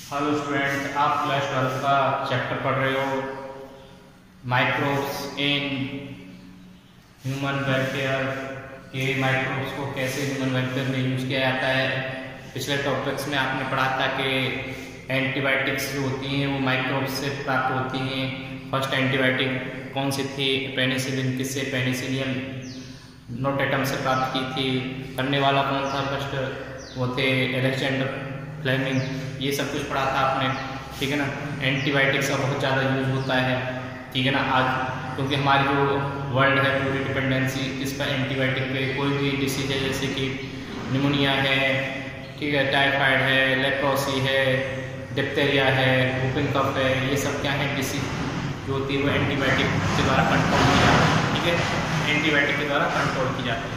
Hello student, आप class 12 का chapter पढ़ रहे हो माइक्रोब्स इन ह्यूमन वेलफेयर के। माइक्रोब्स को कैसे ह्यूमन वेलफेयर में यूज़ किया जाता है। पिछले टॉपिक्स में आपने पढ़ा था कि एंटीबायोटिक्स जो होती हैं वो माइक्रोब्स से प्राप्त होती हैं। फर्स्ट एंटीबायोटिक कौन सी थी? पेनिसिलिन। किससे? पेनिसिलियम नोटेटम से प्राप्त की थी। करने वाला कौन था? फर्स्ट वो थे अलेक्जेंडर फ्लेमिंग। ये सब कुछ पढ़ा था आपने, ठीक है ना। एंटीबायोटिक्स का बहुत ज़्यादा यूज होता है, ठीक है ना। आज क्योंकि हमारी जो वर्ल्ड है पूरी डिपेंडेंसी किस पर? एंटीबायोटिक पे। कोई भी डिसीज है जैसे कि निमोनिया है, ठीक है, टाइफाइड है, लेप्रोसी है, डिप्थीरिया है, वुपिंग कफ है, ये सब क्या है? डिसीज जो होती है वो एंटीबायोटिक के द्वारा कंट्रोल की जाती है, ठीक है। एंटीबायोटिक के द्वारा कंट्रोल की जाती है।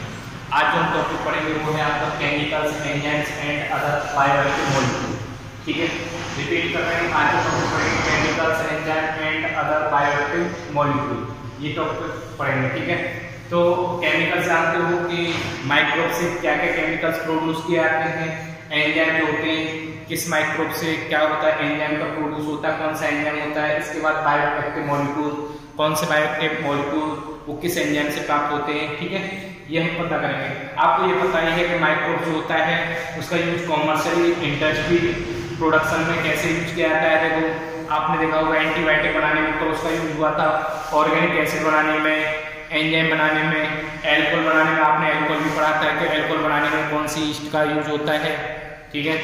आज जो हम टॉपिक पढ़ेंगे वो है आपका chemicals, enzymes and other bioactive molecule, ठीक है। रिपीट कर रहे हैं, आज जो टॉपिक पढ़ेंगे chemicals, enzyme and other bioactive molecule, ये टॉपिक पढ़ेंगे, ठीक है। तो केमिकल्स जानते हो कि माइक्रोब से क्या क्या केमिकल्स प्रोड्यूस किए जाते हैं। एंजाइम जो होते हैं किस माइक्रोब से क्या होता है, एंजाइम का प्रोड्यूस होता है, कौन सा एंजाइम होता है। इसके बाद बायोएक्टिव मॉलिक्यूल, कौन से बायोएक्टिव मॉलिक्यूल वो किस एंजाइम से प्राप्त होते हैं, ठीक है, ये हम पता करेंगे। आपको ये पता ही है कि माइक्रोब जो होता है उसका यूज कॉमर्शियली इंडस्ट्री प्रोडक्शन में कैसे यूज किया जाता है। देखो आपने देखा होगा एंटीबायोटिक बनाने में तो उसका यूज हुआ था, ऑर्गेनिक एसिड बनाने में, एंजाइम बनाने में, एल्कोहल बनाने में। आपने एल्कोहल भी पढ़ा था कि एल्कोहल बनाने में कौन सी ईस्ट का यूज होता है, ठीक है।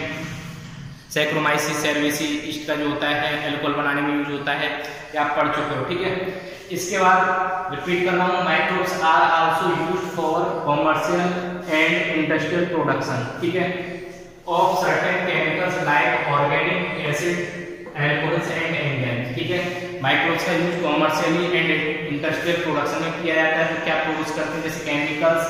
सैक्रोमाइसिस सेरेविसी ईस्ट का जो होता है एल्कोहल बनाने में यूज होता है, ये आप पढ़ चुके हो, ठीक है। इसके बाद रिपीट कर रहा हूँ, microbes are also used for commercial and industrial production, ठीक है, of certain chemicals like organic acid, alcohols and enzymes, ठीक है। माइक्रोब्स का use commercially and industrial production में किया जाता है। तो क्या प्रोड्यूस करते हैं? जैसे केमिकल्स,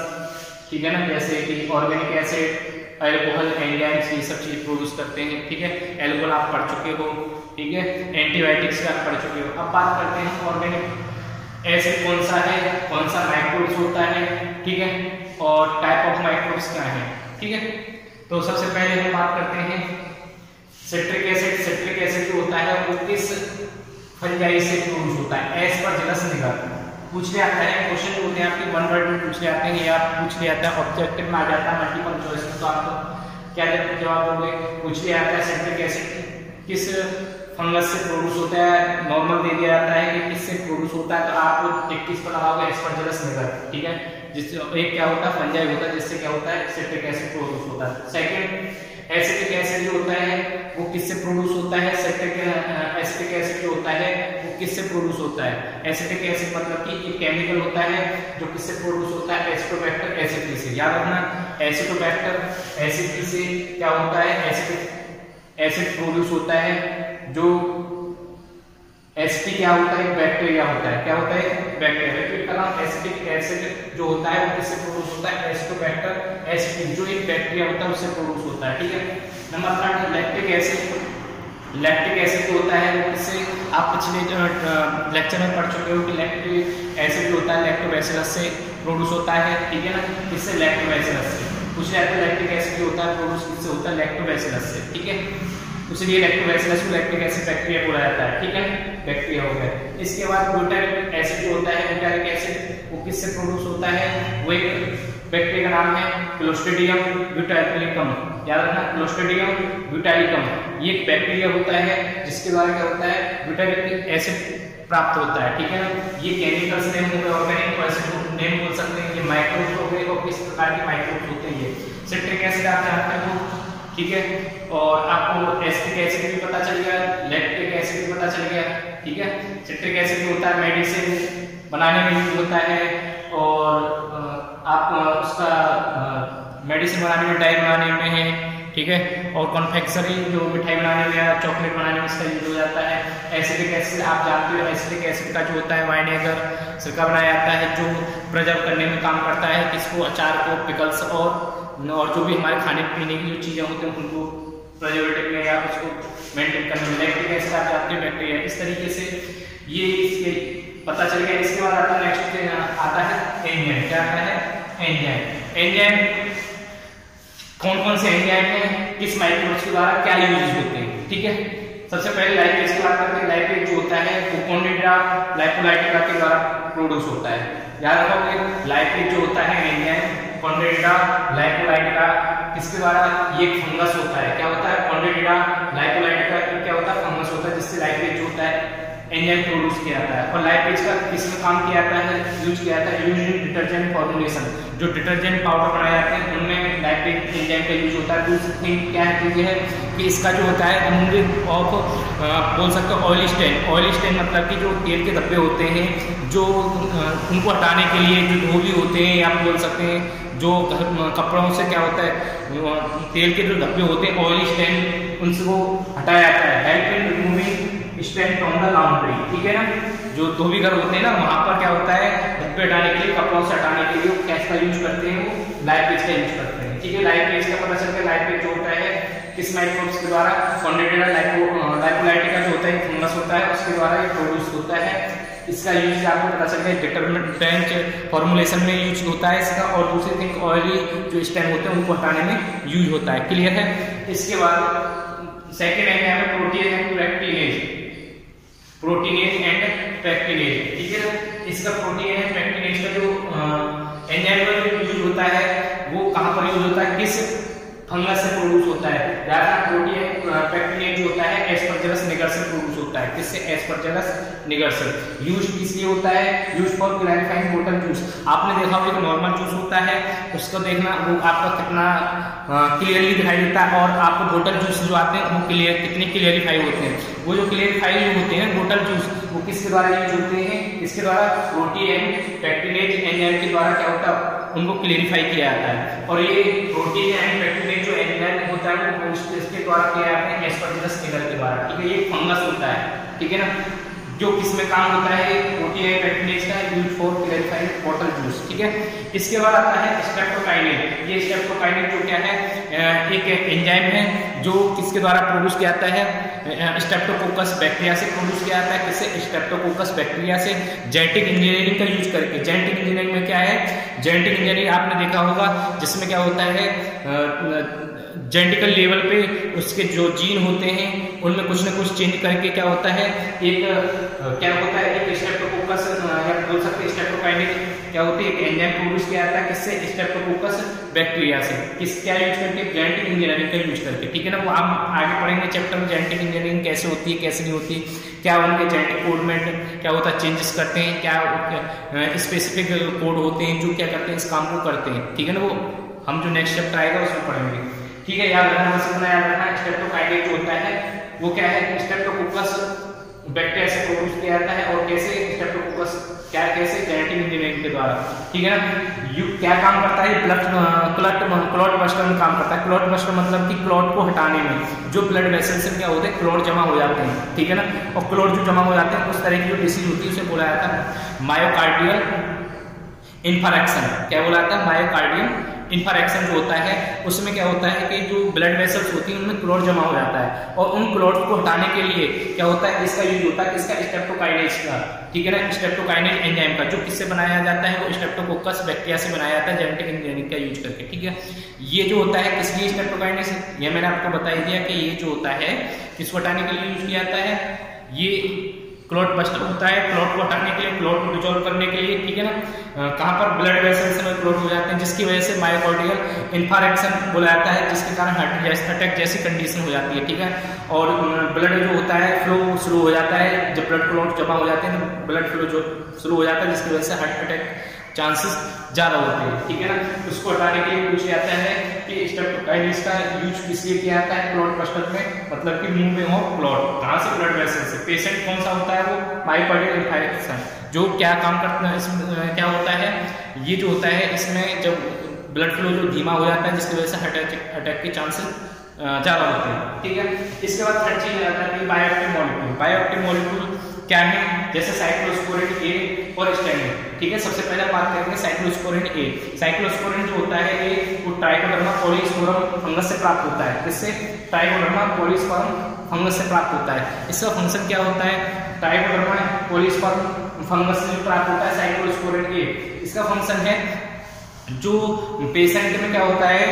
ठीक है ना, जैसे कि ऑर्गेनिक एसिड, एल्कोहल, एंजाइम्स, ये सब चीज प्रोड्यूस करते हैं, ठीक है। एल्कोहल आप पढ़ चुके हो, ठीक है। एंटीबायोटिक्स का आप पढ़ चुके हो। अब बात करते हैं ऑर्गेनिक एसिड कौन सा है, कौन सा माइक्रोब्स होता है, ठीक है, और टाइप ऑफ माइक्रोब्स क्या है, ठीक है। तो सबसे पहले हम बात करते हैं सिट्रिक एसिड। सिट्रिक एसिड जो होता है वो किस फंजाई से प्रोड्यूस होता है? एस्परजिलस निगर। पूछ ले आता है, क्वेश्चन होते हैं आपके 1 वर्ड में पूछ ले आते हैं, या पूछ ले आता है ऑब्जेक्टिव में आ जाता है मल्टीपल चॉइस में, तो आपको क्या जवाब दोगे? पूछ ले आता है सिट्रिक एसिड किस फंगस से प्रोड्यूस होता है, नॉर्मल दे दिया जाता है कि किससे प्रोड्यूस होता है, तो आप एक किस पर लगाओगे? एस्परजिलस निगर, ठीक है। जिससे एक क्या होता है? फंजाई होता है, जिससे क्या होता है? सिट्रिक एसिड प्रोड्यूस होता है। सेकंड, एसिटिक एसिड जो होता है वो किससे प्रोड्यूस होता है? एसिटिक एसिड जो होता है वो किससे प्रोड्यूस होता है? एसिटिक एसिड मतलब कि एक केमिकल होता है जो किससे प्रोड्यूस होता है? एसिटोबैक्टर एसिडी से। याद रखना, एसिटोबैक्टर एसिडी से क्या होता है? एसिटिक एसिड प्रोड्यूस होता है। जो एसिडी क्या होता है? बैक्टीरिया होता है। क्या होता है? बैक्टीरिया। रिपीट कर रहा हूं, एसिटिक एसिड जो होता है वो किससे प्रोड्यूस होता है? एसिटोबैक्टर एसिडी, जो एक बैक्टीरिया होता है उससे प्रोड्यूस होता है, ठीक है। Number 3, lactic acid. Lactic acid जो होता है वो किससे? आप पिछले लेक्चर में पढ़ चुके हो कि लैक्टिक एसिड जो होता है लैक्टोबैसिलस से प्रोड्यूस होता है, ठीक है ना। किससे? लैक्टोबैसिलस से। कुछ लैक्टिक एसिड जो होता है प्रोड्यूस किससे होता है? लैक्टोबैसिलस से, ठीक है। इसलिए लैक्टोबैसिलस को लैक्टिक एसिड बैक्टीरिया बोला जाता है, ठीक है, बैक्टीरिया हो गया। इसके बाद ब्यूटाइलिक एसिड जो होता है, ब्यूटाइलिक एसिड वो किससे प्रोड्यूस होता है? वो एक बैक्टीरिया का नाम है क्लोस्ट्रीडियम ब्यूटाइलिकम। याद रखना, क्लोस्ट्रीडियम ब्यूटाइलिकम ये एक बैक्टीरिया होता है जिसके द्वारा क्या होता है? ब्यूटाइलिक एसिड प्राप्त होता है, ठीक है ना। ये केमिकल्स नेम हो गए, ऑर्गेनिक एसिड नेम बोल सकते हैं, ये माइक्रोब्स हो गए, और किस प्रकार के माइक्रोब्स होते हैं। ये सिट्रिक एसिड आप जानते हो, ठीक है, और आपको एसिटिक एसिड भी पता चल गया, लैक्टिक एसिड भी पता चल गया, ठीक है। सिट्रिक एसिड होता है मेडिसिन बनाने में यूज होता है, और आप उसका मेडिसिन बनाने में, डाई बनाने में है, ठीक है, और कॉन्फेक्शनरी जो मिठाई बनाने में या चॉकलेट बनाने में इसका यूज हो जाता है। एसिटिक एसिड आप जानते हो, एसिटिक एसिड का जो होता है वाइनेगर सिरका बनाया जाता है, जो प्रिजर्व करने में काम करता है, किसको? अचार को, पिकल्स और जो भी हमारे खाने पीने की जो चीजें होती हैं उनको प्रिजर्वेटिव में या उसको मेंटेन करने में। लैक्टिक एसिड आप जानते हो बैक्टीरिया। इस तरीके से ये इसके पता चल गया। इसके बाद आता है नेक्स्ट आता है एंजाइम। क्या आता है? एंजाइम। एंजाइम कौन कौन से एंजाइम हैं? किस माइक्रोब्स के द्वारा क्या यूज होते हैं। ठीक है, सबसे पहले लाइपेज की बात करते हैं। लाइपेज जो होता है वो कॉन्ड्रोइटिडा लाइपोलाइटिका के द्वारा प्रोड्यूस होता है। याद रखोगे लाइपेज जो होता है एंजाइम कॉन्ड्रोइटिडा लाइपोलाइटिका किसके द्वारा, ये फंगस होता है। क्या होता है, कॉन्ड्रोइटिडा लाइपोलाइटिका क्या होता है, फंगस होता है, जिससे लाइपेज जो होता है एंजाइम प्रोड्यूस किया जाता है। और लाइपेज का किसमें काम किया जाता है, यूज किया जाता है यूज इन डिटर्जेंट फॉर्मुलेशन। जो डिटर्जेंट पाउडर बनाए जाते हैं उनमें लाइपेज एंजाइम का यूज होता है। दूसरी थिंग क्या है कि इसका जो होता है रिमूविंग ऑफ बोल सकते हो ऑयली स्टेन। ऑयली स्टेन मतलब कि जो तेल के धब्बे होते हैं जो उनको हटाने के लिए जो धोबी होते हैं, या बोल सकते हैं जो कपड़ों से क्या होता है तेल के जो धब्बे होते हैं ऑयली स्टेन उनसे वो हटाया जाता है। Help in removing stain from the laundry. ठीक है ना, जो धोबी घर होते हैं ना वहां पर क्या होता है धब्बे हटाने के लिए, कपड़ों से हटाने के लिए वो कैस का यूज करते हैं, वो लाइपेज का यूज करते हैं। ठीक है, लाइपेज का पता चलता है लाइपेज जो होता है किस माइक्रोब्स के द्वारा, कॉन्ड्रोइटिडा लाइपोलाइटिका जो होता है फंगस होता है उसके द्वारा ये प्रोड्यूस होता है। इसका यूज आपको पता चल गया डिटर्जेंट फॉर्मुलेशन में यूज होता है इसका, और दूसरी थिंग ऑयली जो स्टेन होते हैं उनको हटाने में यूज होता है। क्लियर है। इसके बाद सेकेंड एंजाइम है protein and pectinase. Proteinase and pectinase. ठीक है, इसका प्रोटीन एंड पैक्टिनेज का जो एंजाइम का जो यूज होता है वो कहां पर यूज होता है, किस फंगस से प्रोड्यूस होता है। ज्यादा प्रोटीन पैक्टिनेज जो होता है एस्परजिलस निगर से प्रोड्यूस होता है। किससे, एस्परजिलस निगर से। यूज किस लिए होता है, यूज फॉर क्लैरिफाइंग बोतल जूस। आपने देखा होगा कि नॉर्मल जूस होता है उसको देखना वो आपका कितना क्लियरली दिखाई देता है, और आपको बोतल जूस जो आते हैं वो कितने क्लियरिफाई होते हैं। वो जो क्लियरिफाई होते हैं बोतल जूस वो किसके द्वारा यूज होते हैं, इसके द्वारा प्रोटीन एंड पैक्टिनेज एंजाइम के द्वारा क्या होता है उनको क्लियरिफाई किया जाता है। और ये प्रोटीन एंड पैक्टिनेज जो एंजाइम होता है वो इसके द्वारा किया जाता है एस्परजिलस निगर के द्वारा। ठीक है, ये फंगस होता है। ठीक है ना, जो किसमें काम होता है प्रोटीन एंड पैक्टिनेज का use for clarifying bottle juice. ठीक है, इसके बाद आता है स्ट्रेप्टोकाइनेज। ये स्ट्रेप्टोकाइनेज जो क्या है एक एंजाइम है जो किसके द्वारा प्रोड्यूस किया जाता है, स्ट्रेप्टोकोकस बैक्टीरिया से प्रोड्यूस किया जाता है। किससे, स्ट्रेप्टोकोकस बैक्टीरिया से, जेनेटिक इंजीनियरिंग का यूज करके। जेनेटिक इंजीनियरिंग में क्या है, जेनेटिक इंजीनियरिंग आपने देखा होगा जिसमें क्या होता है जेनेटिकल लेवल पे उसके जो जीन होते हैं उनमें कुछ ना कुछ चेंज करके क्या होता है एक स्ट्रेप्टोकोकस या बोल सकते हैं स्ट्रेप्टोकाइनेज क्या होती है एक एंजाइम प्रोड्यूस किया जाता है। किससे, स्ट्रेप्टोकोकस बैक्टीरिया से। क्या यूज करके, जेनेटिक इंजीनियरिंग का यूज करके। ठीक है ना, वो आप आगे पढ़ेंगे चैप्टर में जेनेटिक इंजीनियरिंग कैसे होती है कैसे नहीं होती, क्या उनके जेनेटिक कोड में क्या होता है चेंजेस करते हैं, क्या स्पेसिफिक कोड होते हैं जो क्या करते हैं इस काम को करते हैं। ठीक है ना, वो हम जो नेक्स्ट चैप्टर आएगा उसमें पढ़ेंगे। ठीक है, याद रखना, बस इतना याद रखना। स्ट्रेप्टोकाइनेज जो होता है वो क्या है, स्ट्रेप्टोकोकस बैक्टीरिया से प्रोड्यूस किया जाता है। और कैसे, स्ट्रेप्टोकोकस कैसे, जेनेटिक इंजीनियरिंग के द्वारा। ठीक है ना, क्या काम करता है, क्लॉट बस्टर में काम करता है। क्लॉट बस्टर मतलब कि क्लॉट को हटाने में जो ब्लड वेसल से क्या होते हैं क्लॉट जमा हो जाते हैं। ठीक है ना, और क्लॉट जो जमा हो जाते हैं उस तरह की जो डिसीज होती है उसे बोला जाता है मायोकार्डियल इन्फारेक्शन। क्या बोला जाता है, मायोकार्डियल इन्फारेक्शन जो होता है उसमें क्या होता है कि जो ब्लड वेसल्स होती हैं उनमें क्लॉट जमा हो जाता है, और उन क्लॉट को हटाने के लिए क्या होता है इसका यूज होता है किसका, स्ट्रेप्टोकाइनेज का। ठीक है ना, स्ट्रेप्टोकाइनेज एंजाइम का जो किससे बनाया जाता है वो स्ट्रेप्टोकोकस बैक्टीरिया से बनाया जाता है जेनेटिक इंजीनियरिंग का यूज करके। ठीक है, ये जो होता है किस लिए स्ट्रेप्टोकाइनेज, ये मैंने आपको बता ही दिया कि ये जो होता है किसको हटाने के लिए यूज किया जाता है, ये क्लॉट बस्टर होता है, क्लॉट को हटाने के लिए, क्लॉट को डिसॉल्व करने के लिए। ठीक है ना, कहाँ पर ब्लड वेसल्स में क्लॉट हो जाते हैं जिसकी वजह से मायोकार्डियल इन्फारेक्शन बोला जाता है, जिसके कारण हार्ट अटैक जैसी कंडीशन हो जाती है। ठीक है, और ब्लड जो होता है फ्लो शुरू हो जाता है, जब ब्लड क्लॉट जमा हो जाते हैं तो ब्लड फ्लो जो शुरू हो जाता है जिसकी वजह से हार्ट अटैक चांसेस ज्यादा होते हैं। ठीक है ना, उसको हटाने के लिए पूछा जाता है कि स्ट्रेप्टोकाइनेज का यूज किस लिए किया जाता है क्लॉट बस्टर में, मतलब कि मूवमेंट ऑफ क्लॉट कहाँ से, ब्लड वेसल से। पेशेंट कौन सा होता है वो मायोकार्डियल इन्फारेक्शन। जो क्या काम करता है इसमें क्या होता है, ये जो होता है इसमें जब ब्लड फ्लो जो धीमा हो जाता है जिसकी वजह से हार्ट अटैक के चांसेस ज्यादा होते हैं। ठीक है, इसके बाद थर्ड चीज आता है बायोएक्टिव मॉलिक्यूल। बायोएक्टिव मॉलिक्यूल क्या है, जैसे साइक्लोस्पोरिन ए और स्टेरिन। ठीक है, सबसे पहले बात करेंगे साइक्लोस्पोरिन ए। साइक्लोस्पोरिन जो होता है ये वो ट्राइकोडर्मा पॉलीस्पोरम फंगस से प्राप्त होता है। किससे, ट्राइकोडर्मा पॉलीस्पोरम फंगस से प्राप्त होता है। इसका फंक्शन क्या होता है, ट्राइकोडर्मा पॉलीस्पोरम फंगस से प्राप्त होता है साइक्लोस्पोरिन ए। इसका फंक्शन है जो पेशेंट में क्या होता है,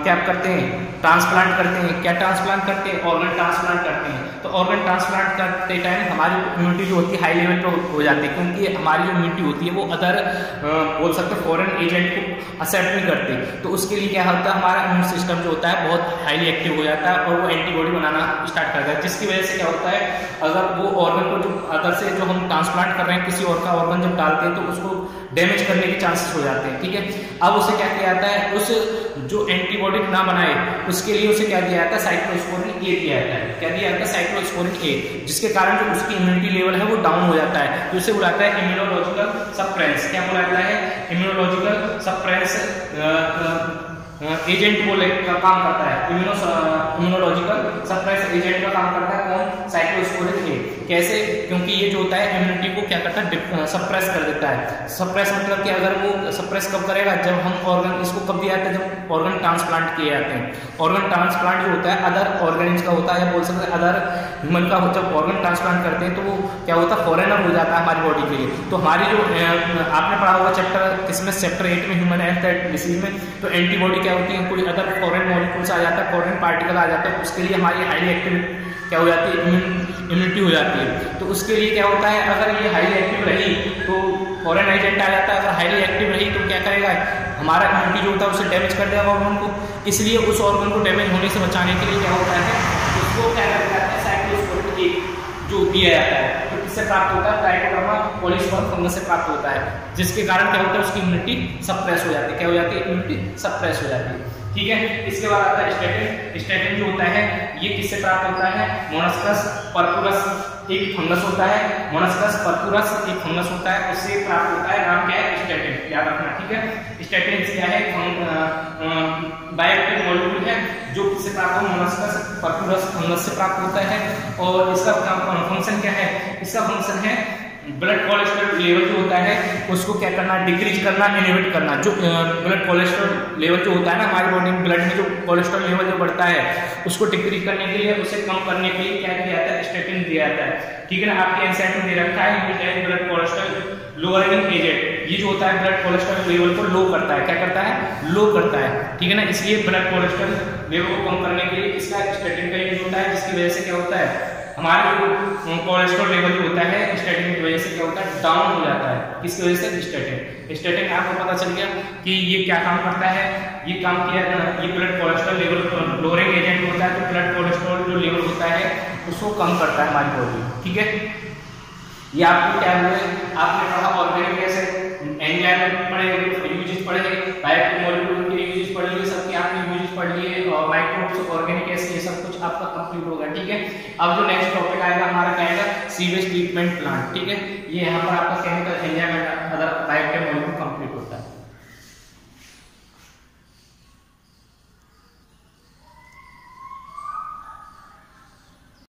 क्या करते हैं, ट्रांसप्लांट करते हैं। क्या ट्रांसप्लांट करते हैं? ऑर्गन ट्रांसप्लांट करते हैं। तो ऑर्गन ट्रांसप्लांट करते टाइम हमारी इम्यूनिटी जो होती है हाई लेवल पर हो जाती है, क्योंकि हमारी जो इम्यूनिटी होती है वो अदर बोल सकते हैं फॉरेन एजेंट को एक्सेप्ट नहीं करती। तो उसके लिए क्या होता है, हमारा इम्यून सिस्टम जो होता है बहुत हाईली एक्टिव हो जाता है और वो एंटीबॉडी बनाना स्टार्ट करता है, जिसकी वजह से क्या होता है, अगर वो ऑर्गन को जो अदर से जो हम ट्रांसप्लांट कर रहे हैं किसी और का ऑर्गन जब डालते हैं तो उसको डैमेज करने के चांसेस हो जाते हैं। ठीक है, अब उसे क्या किया जाता है, उस जो एंटीबॉडी ना बनाए उसके लिए उसे क्या दिया जाता है, साइक्लोस्पोरिन ए दिया जाता है। क्या दिया जाता है? साइक्लोस्पोरिन ए, जिसके कारण जो उसकी इम्यूनिटी लेवल है वो डाउन हो जाता है। तो उसे बुलाता है इम्यूनोलॉजिकल सप्रेस। क्या बुलाता है? इम्यूनोलॉजिकल सप्रेस एजेंट बोले का काम करता है। इम्यूनोलॉजिकल सप्रेस एजेंट का काम करता है कौन? साइक्लोस्पोरिन ए। कैसे? क्योंकि ये जो होता है इम्यूनिटी को क्या करता है, सप्रेस कर देता है। सप्रेस मतलब कि अगर वो सप्रेस कब करेगा, जब हम ऑर्गन, इसको कब दिया जाता है, जब ऑर्गन ट्रांसप्लांट किए जाते हैं। ऑर्गन ट्रांसप्लांट जो होता है अदर ऑर्गेनिज का होता है, या बोल सकते हैं अदर ह्यूमन का। जब ऑर्गन ट्रांसप्लांट करते हैं तो वो क्या होता है, फॉरेनर हो जाता है हमारी बॉडी के लिए। तो हमारी जो आपने पढ़ा होगा चैप्टर किसमें, चैप्टर 8 में, ह्यूमन हेल्थ एंड डिसीज में, तो एंटीबॉडी क्या होती है, कोई अदर फॉरेन मॉलिक्यूल्स आ जाता है, फॉरेन पार्टिकल आ जाता है, उसके लिए हमारी हाईली एक्टिव क्या हो जाती है, इम्यूनिटी हो जाती है। तो उसके लिए क्या होता है, अगर ये हाईली एक्टिव रही तो फॉरेन एजेंट आ जाता है, अगर हाईली एक्टिव रही तो क्या करेगा, हमारा इम्यूनिटी जो होता है उसे डैमेज कर देगा ऑर्गन को। इसलिए उस ऑर्गन को डैमेज होने से बचाने के लिए क्या होता है, उसको क्या किया जाता है, साइक्लोस्पोरिन ए जो दिया जाता है। तो किससे प्राप्त होता है? ट्राइकोडर्मा कोलिफॉर्म फंगस से प्राप्त होता है, जिसके कारण क्या होता है, उसकी इम्यूनिटी सप्रेस हो जाती है। क्या हो जाती है? इम्यूनिटी सप्रेस हो जाती है। ठीक है, इसके बाद आता है स्टेटिन। स्टेटिन जो होता है ये किससे प्राप्त होता है? मोलस्कस परपुरस एक फंगस होता है। मोलस्कस परपुरस एक फंगस होता है, उससे प्राप्त होता है। नाम क्या है? स्टेटिन, याद रखना। ठीक है, स्टेटिन क्या है? बायोएक्टिव मॉलिक्यूल है जो किससे प्राप्त हो? मोलस्कस परपुरस फंगस से प्राप्त होता है। और इसका फंक्शन क्या है? इसका फंक्शन है ब्लड कोलेस्ट्रॉल लेवल जो होता है उसको क्या करना, डिक्रीज करना, इनहिबिट करना। जो ब्लड कोलेस्ट्रॉल लेवल जो होता है ना हमारी बॉडी में, ब्लड में जो कोलेस्ट्रॉल लेवल जो बढ़ता है उसको डिक्रीज करने के लिए, उसे कम करने के लिए क्या किया जाता है? स्टेटिन दिया जाता है। ठीक है ना, आपके एनसाइट में दे रखा है ब्लड कोलेस्ट्रॉल लोअरिंग एजेंट। ये जो होता है ब्लड कोलेस्ट्रॉल लेवल को लो करता है। क्या करता है? लो करता है। ठीक है ना, इसलिए ब्लड कोलेस्ट्रॉल लेवल को कम करने के लिए इसका स्टेटिन का यूज होता है, जिसकी वजह से क्या होता है, हमारे जो कोलेस्ट्रॉल लेवल जो होता है स्टेटिन की वजह से क्या होता है, डाउन हो जाता है। किसकी वजह से? स्टेटिन। स्टेटिन आपको पता चल गया कि ये क्या काम करता है, ये काम किया, ये blood cholesterol level lowering agent होता है, तो ब्लड कोलेस्ट्रॉल जो लेवल होता है उसको कम करता है हमारी बॉडी। ठीक है, ये आपको क्या हुए, आपने पढ़ा ऑर्गेनिक एसिड, एंजाइम पढ़े, यूजेस पढ़े, बायोएक्टिव मॉलिक्यूल के यूजेस पढ़ लिए, सबके आपने यूजेस पढ़ लिए, और माइक्रोब्स, ऑर्गेनिक एसिड, ये सब कुछ आपका कंप्लीट होगा। ठीक है, अब जो नेक्स्ट टॉपिक आएगा हमारा क्या आएगा? Sewage treatment plant. ठीक है, ये यहाँ पर आपका chemical enzyme other bioactive molecule